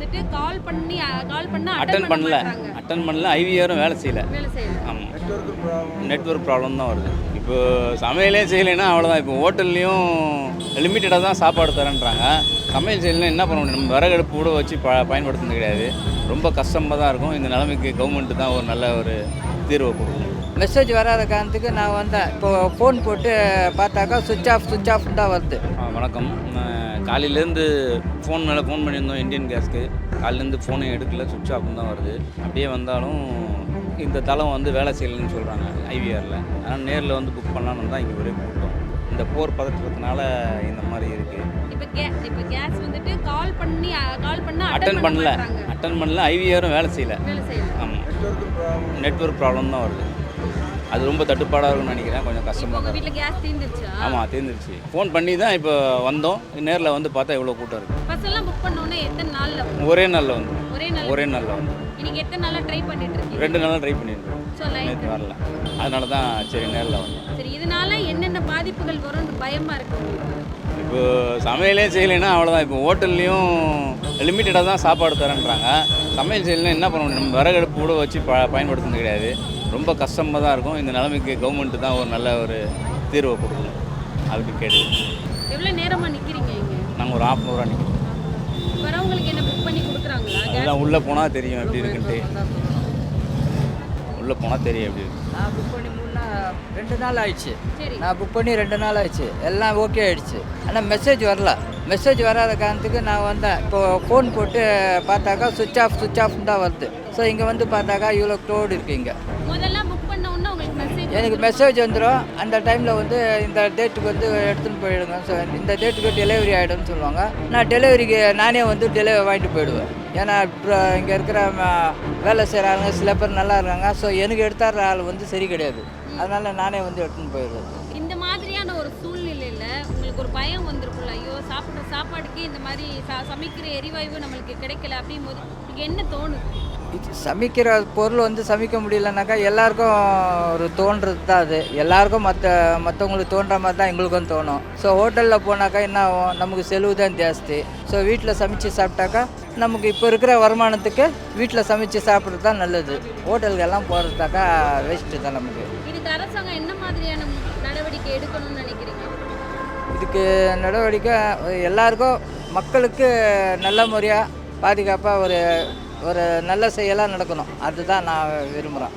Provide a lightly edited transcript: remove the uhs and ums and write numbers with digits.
வந்துட்டு கால் பண்ணா அட்டன் பண்ணல. ஐவிஆரும் வேலை செய்யல. வேலை செய்யல. ஆமாம், நெட்வொர்க் ப்ராப்ளம் தான் வருது. இப்போ சமையலே செய்யலைன்னா அவ்வளோதான். இப்போ ஹோட்டல்லையும் லிமிட்டடாக தான் சாப்பாடு தரேன்றாங்க. சமையல் செய்யலைன்னா என்ன பண்ண முடியும்? நம்ம விறகடுப்பு கூட வச்சு பயன்படுத்துறது கிடையாது. ரொம்ப கஷ்டமாக தான் இருக்கும். இந்த நிலைமைக்கு கவர்மெண்ட்டு தான் ஒரு நல்ல ஒரு தீர்வை கொடுக்கணும். மெசேஜ் வராத காரணத்துக்கு நான் வந்தேன். இப்போ ஃபோன் போட்டு பார்த்தாக்கா சுவிட்ச் ஆஃப் தான் வருது. வணக்கம். காலையிலேருந்து ஃபோன் மேலே ஃபோன் பண்ணியிருந்தோம் இந்தியன் கேஸ்க்கு. காலையிலேருந்து ஃபோனே எடுக்கல, சுவிட்ச் ஆஃப் தான் வருது. அப்படியே வந்தாலும் இந்த தளம் வந்து வேலை செய்யலைன்னு சொல்கிறாங்க ஐவிஆரில். ஆனால் நேரில் வந்து புக் பண்ணலான்னு தான் இங்கே ஒரே கூட்டம். இந்த போர் பதற்றத்தினால இந்த மாதிரி இருக்குது. இப்போ கேஸ் வந்துட்டு கால் பண்ணா அட்டன் பண்ணல. ஐவிஆரும் வேலை செய்யல. ஆமாம், நெட்வொர்க் ப்ராப்ளம் தான் வருது. அது ரொம்ப தட்டுப்பாடாக இருக்கும்னு நினைக்கிறேன். கொஞ்சம் கஷ்டமாக உங்கள் வீட்டில் கேஸ் தீர்ந்துருச்சா? ஆமாம், தீர்ந்துருச்சு. ஃபோன் பண்ணி தான் இப்போ வந்தோம். நேரில் வந்து பார்த்தா எவ்வளோ கூட்டம் இருக்குது. பஸ்ஸெல்லாம் புக் பண்ணோன்னே எத்தனை நாளில்? ஒரே நாளில் வந்து. இன்னைக்கு எத்தனை நாளாக ட்ரை பண்ணிட்டு இருக்கீங்க? 2 நாளாக ட்ரை பண்ணியிருக்கோம். நேற்று வரல. அதனால தான் சரி நேரில் வந்தோம். சரி, இதனால என்னென்ன பாதிப்புகள் வரும்னு பயமாக இருக்கு? இப்போ சமையலே செய்யலைன்னா அவ்வளோதான். இப்போ ஹோட்டல்லையும் லிமிட்டடாக தான் சாப்பாடு தரேன்றாங்க. சமையல் செய்யலைன்னா என்ன பண்ண முடியும்? நம்ம விறகடுப்பு கூட வச்சு பயன்படுத்துறது கிடையாது. ரொம்ப கஷ்டமாக தான் இருக்கும். இந்த நிலைமைக்கு கவர்மெண்ட்டு தான் ஒரு நல்ல ஒரு தீர்வை கொடுக்கணும். அதுக்கு கேட்டு எவ்வளோ நேரமாக நிற்கிறீங்க இங்கே? நாங்கள் ஒரு 1/2 hour நிற்கிறோம். வரவங்களுக்கு என்ன புக் பண்ணி கொடுக்குறாங்களா? அதுதான் உள்ளே போனால் தெரியும் எப்படி இருக்குன்ட்டு. உள்ளே போனால் தெரியும் எப்படி இருக்கு. நான் புக் பண்ணி 2 நாள் ஆயிடுச்சு. சரி. நான் புக் பண்ணி 2 நாள் ஆயிடுச்சு. எல்லாம் ஓகே ஆயிடுச்சு. ஆனால் மெசேஜ் வரல. மெசேஜ் வராத காரணத்துக்கு நான் வந்தேன். இப்போ ஃபோன் போட்டு பார்த்தாக்கா சுவிட்ச் ஆஃப் தான் வருது. ஸோ இங்கே வந்து பார்த்தாக்கா இவ்வளோ க்ளோடு இருக்குது. இங்கே முதல்ல புக் பண்ண உடனே உங்களுக்கு எனக்கு மெசேஜ் வந்துடும். அந்த டைமில் வந்து இந்த டேட்டுக்கு வந்து எடுத்துன்னு போயிடுங்க. ஸோ இந்த டேட்டுக்கு டெலிவரி ஆகிடும்னு சொல்லுவாங்க. நான் டெலிவரிக்கு நானே வந்து டெலிவரி வாங்கிட்டு போயிடுவேன். ஏன்னா இங்கே இருக்கிற வேலை செய்கிற ஆளுங்க சில பேர் நல்லா இருக்காங்க. ஸோ எனக்கு எடுத்தாடுற ஆள் வந்து சரி கிடையாது. அதனால் நானே வந்து எடுத்துன்னு போயிடுவேன். இந்த மாதிரியான ஒரு சூழ்நிலையில் உங்களுக்கு ஒரு பயம் வந்திருக்கும்ல, ஐயோ சாப்பிட்ற சாப்பாடுக்கே இந்த மாதிரி சமைக்கிற எரிவாயு நம்மளுக்கு கிடைக்கல அப்படிங்கும்போது உங்களுக்கு என்ன தோணுது? சமைக்கிற பொருள் வந்து சமைக்க முடியலனாக்கா எல்லாருக்கும் ஒரு தோன்றது தான் அது. எல்லாருக்கும் மற்றவங்களுக்கு தோன்ற மாதிரி தான் எங்களுக்கும் தோணும். ஸோ ஹோட்டலில் போனாக்கா என்ன ஆகும்? நமக்கு செலவு தான் ஜாஸ்தி. ஸோ வீட்டில் சமைச்சு சாப்பிட்டாக்கா நமக்கு இப்போ இருக்கிற வருமானத்துக்கு வீட்டில் சமைச்சு சாப்பிட்றது தான் நல்லது. ஹோட்டலுக்கு எல்லாம் போகிறதாக்கா வேஸ்ட்டு தான் நமக்கு. இதுக்கு அரசாங்கம் என்ன மாதிரியான நடவடிக்கை எடுக்கணும்னு நினைக்கிறீங்க? இதுக்கு நடவடிக்கை எல்லாருக்கும் மக்களுக்கு நல்ல முறையாக பாதுகாப்பாக ஒரு நல்ல செயலாக நடக்கணும். அதுதான் நான் விரும்புகிறேன்.